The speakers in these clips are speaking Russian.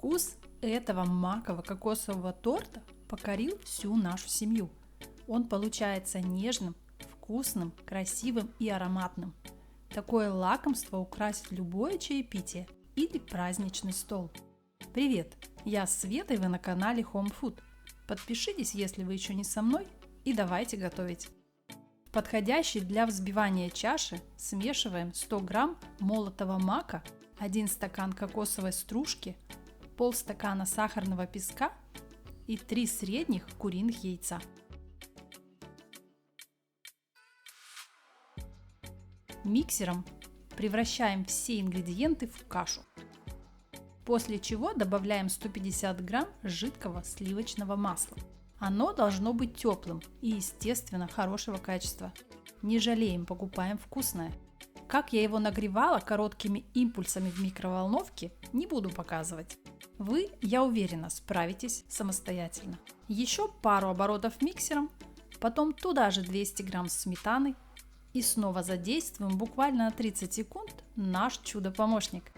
Вкус этого маково-кокосового торта покорил всю нашу семью. Он получается нежным, вкусным, красивым и ароматным. Такое лакомство украсит любое чаепитие или праздничный стол. Привет, я Света и вы на канале Home Food. Подпишитесь, если вы еще не со мной, и давайте готовить. В подходящей для взбивания чаши смешиваем 100 грамм молотого мака, 1 стакан кокосовой стружки, полстакана сахарного песка и 3 средних куриных яйца. Миксером превращаем все ингредиенты в кашу, после чего добавляем 150 грамм жидкого сливочного масла. Оно должно быть теплым и, естественно, хорошего качества. Не жалеем, покупаем вкусное. Как я его нагревала короткими импульсами в микроволновке, не буду показывать. Вы, я уверена, справитесь самостоятельно. Еще пару оборотов миксером, потом туда же 200 грамм сметаны и снова задействуем буквально на 30 секунд наш чудо-помощник.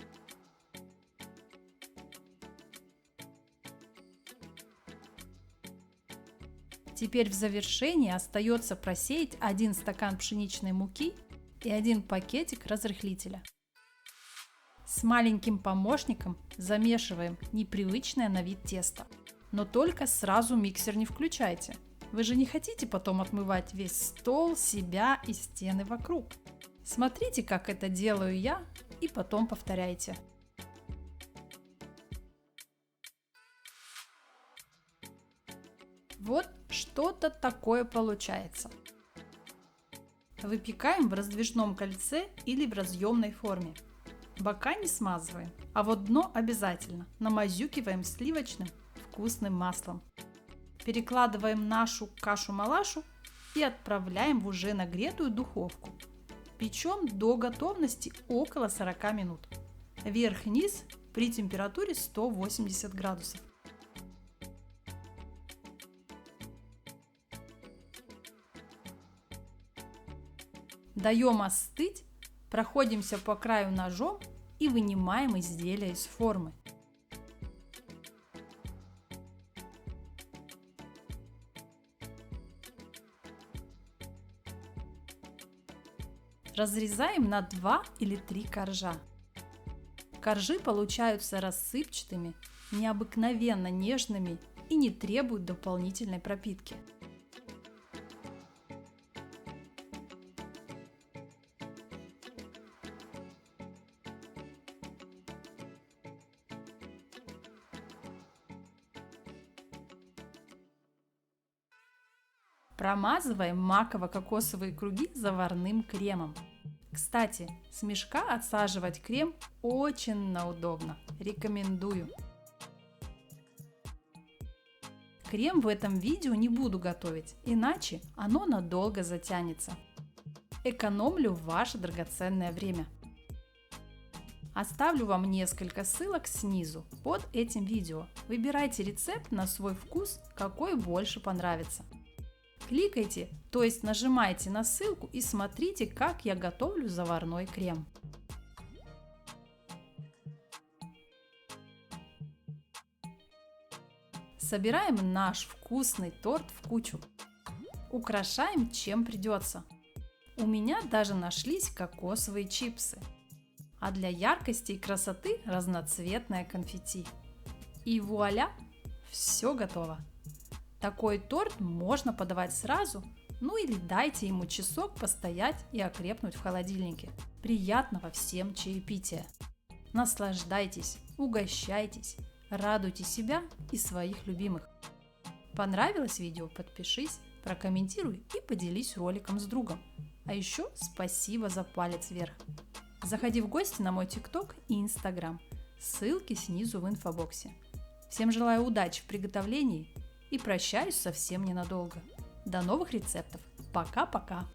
Теперь в завершении остается просеять 1 стакан пшеничной муки и 1 пакетик разрыхлителя. С маленьким помощником замешиваем непривычное на вид тесто. Но только сразу миксер не включайте. Вы же не хотите потом отмывать весь стол, себя и стены вокруг. Смотрите, как это делаю я, и потом повторяйте. Вот что-то такое получается. Выпекаем в раздвижном кольце или в разъемной форме. Бока не смазываем, а вот дно обязательно намазюкиваем сливочным вкусным маслом. Перекладываем нашу кашу-малашу и отправляем в уже нагретую духовку. Печем до готовности около 40 минут. Вверх-вниз при температуре 180 градусов. Даем остыть, проходимся по краю ножом и вынимаем изделие из формы. Разрезаем на 2 или 3 коржа. Коржи получаются рассыпчатыми, необыкновенно нежными и не требуют дополнительной пропитки. Промазываем маково-кокосовые круги заварным кремом. Кстати, с мешка отсаживать крем очень удобно. Рекомендую. Крем в этом видео не буду готовить, иначе оно надолго затянется. Экономлю ваше драгоценное время. Оставлю вам несколько ссылок снизу под этим видео. Выбирайте рецепт на свой вкус, какой больше понравится. Кликайте, то есть нажимайте на ссылку и смотрите, как я готовлю заварной крем. Собираем наш вкусный торт в кучу. Украшаем чем придется. У меня даже нашлись кокосовые чипсы. А для яркости и красоты разноцветное конфетти. И вуаля! Все готово! Такой торт можно подавать сразу, ну или дайте ему часок постоять и окрепнуть в холодильнике. Приятного всем чаепития! Наслаждайтесь, угощайтесь, радуйте себя и своих любимых. Понравилось видео? Подпишись, прокомментируй и поделись роликом с другом. А еще спасибо за палец вверх. Заходи в гости на мой ТикТок и Инстаграм. Ссылки снизу в инфобоксе. Всем желаю удачи в приготовлении и прощаюсь совсем ненадолго. До новых рецептов. Пока-пока!